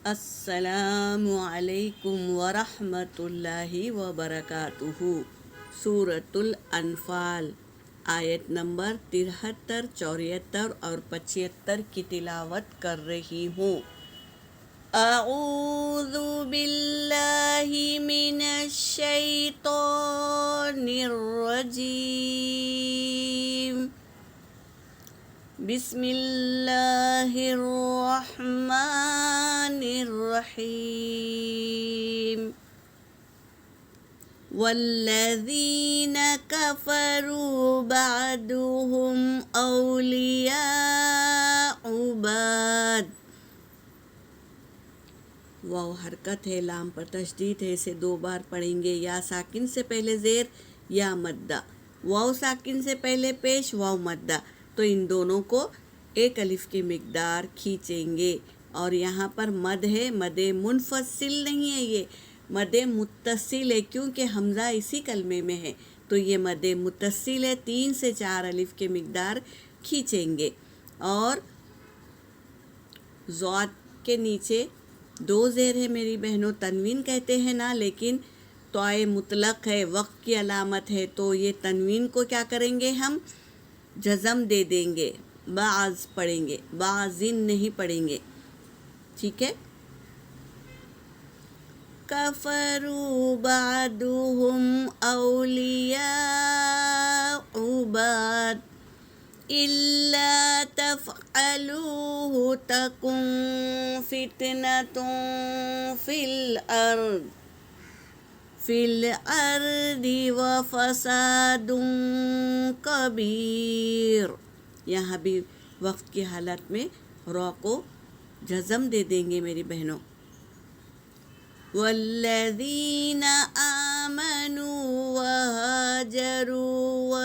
السلام علیکم ورحمۃ اللہ وبرکاتہ۔ سورۃ الانفال آیت نمبر 73، 74 اور 75 کی تلاوت کر رہی ہوں۔ اعوذ باللہ من الشیطان الرجیم، بسم اللہ الرحمن الرحیم۔ والذین کفروا بعضهم اولیاء بعض۔ واو حرکت ہے، لام پر تشدید ہے، اسے 2 بار پڑھیں گے۔ یا ساکن سے پہلے زیر، یا مدہ۔ واو ساکن سے پہلے پیش، واو مدہ، تو ان دونوں کو 1 الف کی مقدار کھینچیں گے۔ اور یہاں پر مد ہے، مد منفصل نہیں ہے، یہ مد متصل ہے، کیونکہ حمزہ اسی کلمے میں ہے، تو یہ مد متصل ہے۔ 3 سے 4 الف کی مقدار کھینچیں گے۔ اور ضاد کے نیچے 2 زیر ہے میری بہنوں، تنوین کہتے ہیں نا، لیکن طائے مطلق ہے، وقت کی علامت ہے، تو یہ تنوین کو کیا کریں گے، ہم جزم دے دیں گے، بعض پڑھیں گے، بعضن نہیں پڑھیں گے، ٹھیک ہے۔ کفروا بعضهم اولیاء بعض الا تفعلوه تکن فتنة فی الارض وفساد کبیر۔ یہاں بھی وقت کی حالت میں را کو جزم دے دیں گے میری بہنوں۔ والذین آمنوا وہاجروا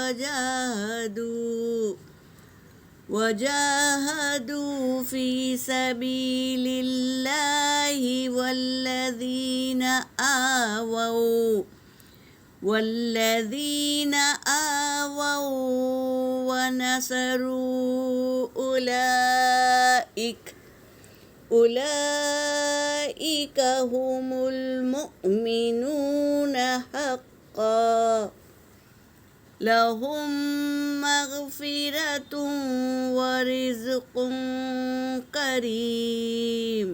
وجاہدوا فی سبیل اللہ والذین آووا ونصروا اولئک هم المؤمنون حقا لهم مغفرة ورزق کریم۔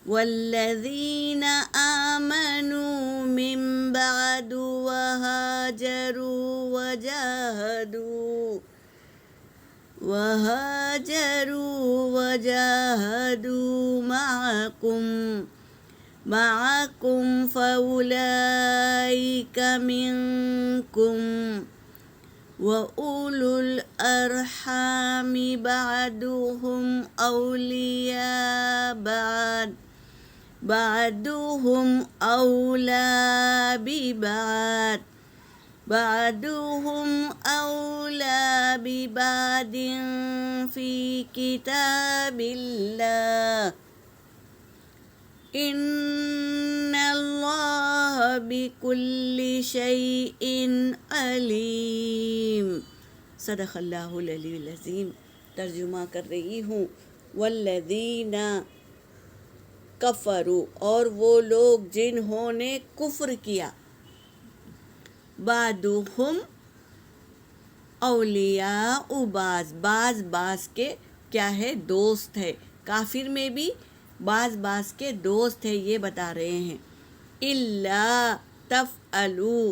والذین آمنوا من بعد وهاجروا وجاهدوا معكم فأولئك منكم وأولو الأرحام بعضهم أولياء بعضهم أولى ببعض في كتاب الله ان اللہ بكل شيء علیم۔ صدق اللہ العلی العظیم۔ ترجمہ کر رہی ہوں۔ والذین کفروا، اور وہ لوگ جنہوں نے کفر کیا، بعضهم اولیاء بعض کے کیا ہے، دوست ہے۔ کافر میں بھی بعض کے دوست ہے، یہ بتا رہے ہیں۔ الا تفعلوا،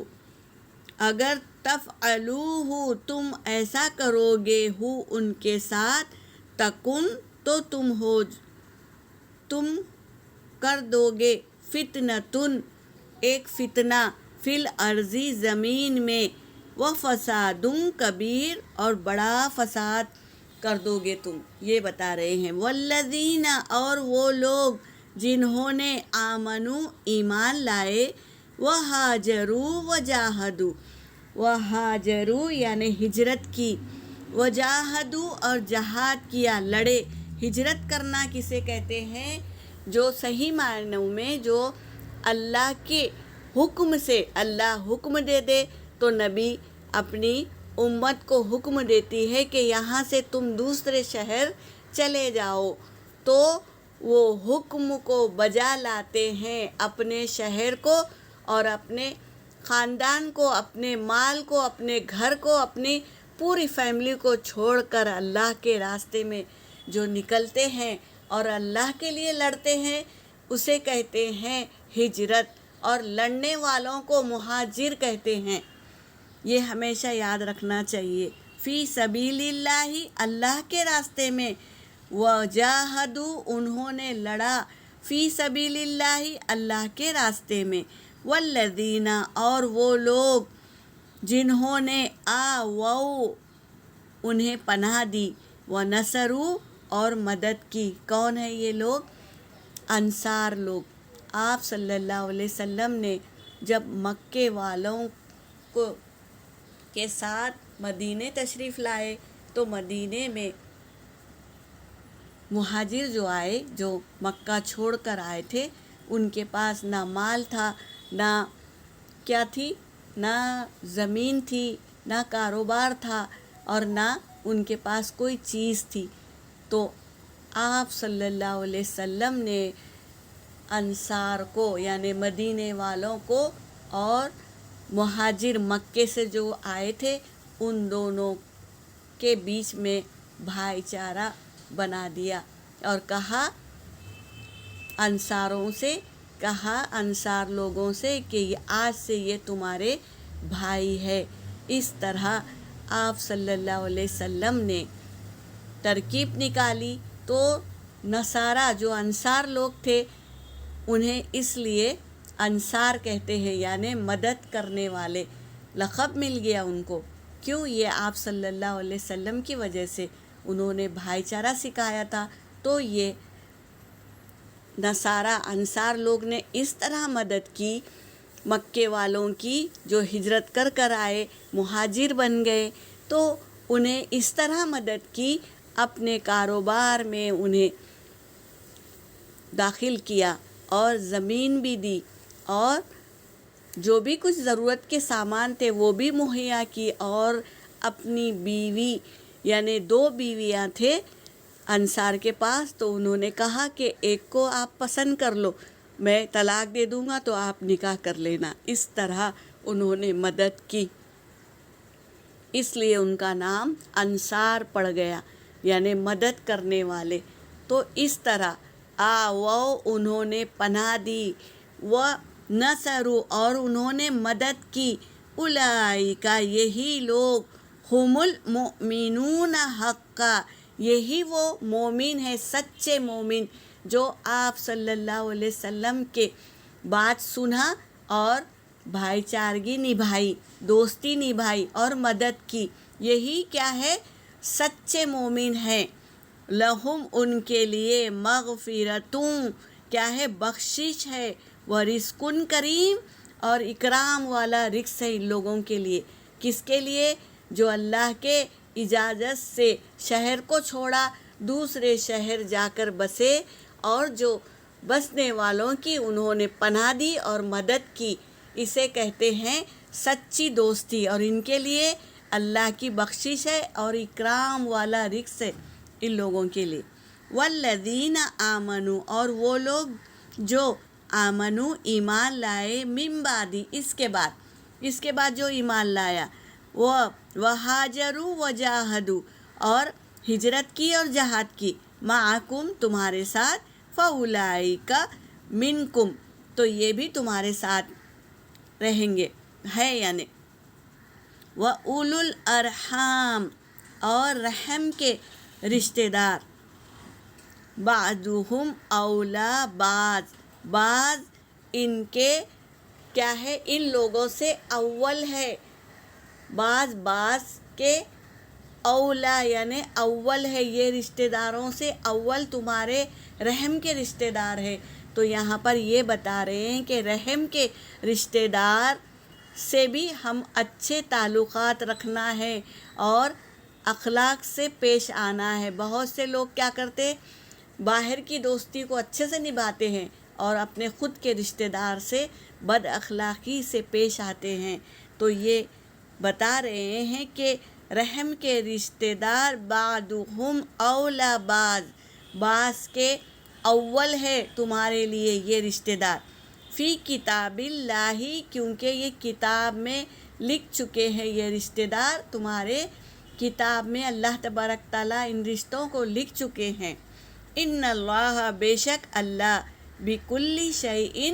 اگر تفعلوہ تم ایسا کرو گے ہو ان کے ساتھ، تکن تو تم کر دو گے، فتنتن ایک فتنہ، فی الارض زمین میں، وفساد کبیر اور بڑا فساد کر دو گے تم، یہ بتا رہے ہیں۔ والذین، اور وہ لوگ جنہوں نے آمنو ایمان لائے، وہاجروا وجاہدوا، وہاجروا یعنی ہجرت کی، وجاہدوا اور جہاد کیا، لڑے۔ ہجرت کرنا کسے کہتے ہیں؟ جو صحیح معنوں میں جو اللہ کے حکم سے، اللہ حکم دے دے تو نبی اپنی امت کو حکم دیتی ہے کہ یہاں سے تم دوسرے شہر چلے جاؤ، تو وہ حکم کو بجا لاتے ہیں اپنے شہر کو اور اپنے خاندان کو، اپنے مال کو، اپنے گھر کو، اپنی پوری فیملی کو چھوڑ کر اللہ کے راستے میں جو نکلتے ہیں اور اللہ کے لیے لڑتے ہیں، اسے کہتے ہیں ہجرت، اور لڑنے والوں کو مہاجر کہتے ہیں۔ یہ ہمیشہ یاد رکھنا چاہیے۔ فی سبیل اللہ، اللہ کے راستے میں، وجاہدوا، انہوں نے لڑا، فی سبیل اللہ، اللہ کے راستے میں، والذین، اور وہ لوگ جنہوں نے آووا، انہیں پناہ دی، ونصروا، اور مدد کی۔ کون ہے یہ لوگ؟ انصار لوگ۔ آپ صلی اللہ علیہ وسلم نے جب مکے والوں کے ساتھ مدینے تشریف لائے تو مدینے میں مہاجر جو آئے، جو مکہ چھوڑ کر آئے تھے، ان کے پاس نہ مال تھا، نہ کیا تھی، نہ زمین تھی، نہ کاروبار تھا، اور نہ ان کے پاس کوئی چیز تھی۔ تو آپ صلی اللہ علیہ وسلم نے انصار کو، یعنی مدینے والوں کو، اور مہاجر مکے سے جو آئے تھے، ان دونوں کے بیچ میں بھائی چارہ بنا دیا، اور کہا انصار لوگوں سے کہ آج سے یہ تمہارے بھائی ہے۔ اس طرح آپ صلی اللہ علیہ وسلم نے ترکیب نکالی۔ تو نصارہ جو انصار لوگ تھے، انہیں اس لیے انصار کہتے ہیں، یعنی مدد کرنے والے، لقب مل گیا ان کو۔ کیوں؟ یہ آپ صلی اللہ علیہ وسلم کی وجہ سے انہوں نے بھائی چارہ سکھایا تھا، تو یہ نصارہ انصار لوگ نے اس طرح مدد کی مکے والوں کی، جو ہجرت کر کر آئے، مہاجر بن گئے، تو انہیں اس طرح مدد کی، اپنے کاروبار میں انہیں داخل کیا، اور زمین بھی دی، اور جو بھی کچھ ضرورت کے سامان تھے وہ بھی مہیا کی، اور اپنی بیوی، یعنی 2 بیویاں تھے انصار کے پاس، تو انہوں نے کہا کہ ایک کو آپ پسند کر لو، میں طلاق دے دوں گا تو آپ نکاح کر لینا۔ اس طرح انہوں نے مدد کی، اس لیے ان کا نام انصار پڑ گیا، یعنی مدد کرنے والے۔ تو اس طرح آووا، انہوں نے پناہ دی، ونصروا، اور انہوں نے مدد کی، اولئک، یہی لوگ، ہم المؤمنون حقا، یہی وہ مومن ہے، سچے مومن، جو آپ صلی اللہ علیہ وسلم کے بات سنا اور بھائی چارگی نبھائی، دوستی نبھائی اور مدد کی، یہی کیا ہے؟ سچے مومن ہیں۔ لہم، ان کے لیے، مغفرتوں، کیا ہے؟ بخشش ہے، ورزق کریم، اور اکرام والا رزق ہے ان لوگوں کے لیے۔ کس کے لیے؟ جو اللہ کے اجازت سے شہر کو چھوڑا، دوسرے شہر جا کر بسے، اور جو بسنے والوں کی انہوں نے پناہ دی اور مدد کی، اسے کہتے ہیں سچی دوستی، اور ان کے لیے اللہ کی بخشش ہے اور اکرام والا رزق ہے ان لوگوں کے لیے۔ والذین آمنوا، اور وہ لوگ جو آمنو، ایمان لائے، من بعد، اس کے بعد جو ایمان لایا، وہ وہاجروا وجاہدوا، اور ہجرت کی اور جہاد کی، معکم، تمہارے ساتھ، فاولئک منکم، تو یہ بھی تمہارے ساتھ رہیں گے، ہے یعنی، وَأُولُو الْأَرْحَامِ، اور رحم کے رشتہ دار، بعضهم اولا، بعض ان کے کیا ہے؟ ان لوگوں سے اول ہے، بعض کے اولا، یعنی اول ہے، یہ رشتہ داروں سے اول تمہارے رحم کے رشتہ دار ہے۔ تو یہاں پر یہ بتا رہے ہیں کہ رحم کے رشتہ دار سے بھی ہم اچھے تعلقات رکھنا ہے اور اخلاق سے پیش آنا ہے۔ بہت سے لوگ کیا کرتے، باہر کی دوستی کو اچھے سے نبھاتے ہیں اور اپنے خود کے رشتہ دار سے بد اخلاقی سے پیش آتے ہیں۔ تو یہ بتا رہے ہیں کہ رحم کے رشتہ دار، بعضهم اولا، بعض کے اول ہے تمہارے لیے یہ رشتہ دار، فی کتاب اللہ، کیونکہ یہ کتاب میں لکھ چکے ہیں، یہ رشتہ دار تمہارے کتاب میں اللہ تبارک تعالیٰ ان رشتوں کو لکھ چکے ہیں۔ ان اللہ، بے شک اللہ، بکل شیء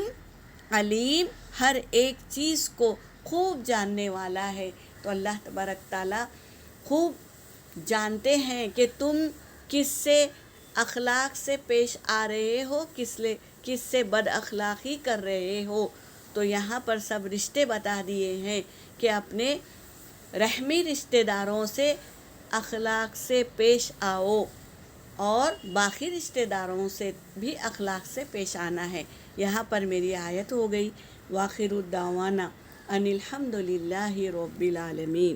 علیم، ہر ایک چیز کو خوب جاننے والا ہے۔ تو اللہ تبارک تعالیٰ خوب جانتے ہیں کہ تم کس سے اخلاق سے پیش آ رہے ہو، کس سے بد اخلاقی کر رہے ہو۔ تو یہاں پر سب رشتے بتا دیے ہیں کہ اپنے رحمی رشتہ داروں سے اخلاق سے پیش آؤ، اور باقی رشتہ داروں سے بھی اخلاق سے پیش آنا ہے۔ یہاں پر میری آیت ہو گئی۔ وآخر الدعوانا ان الحمد للہ رب العالمین۔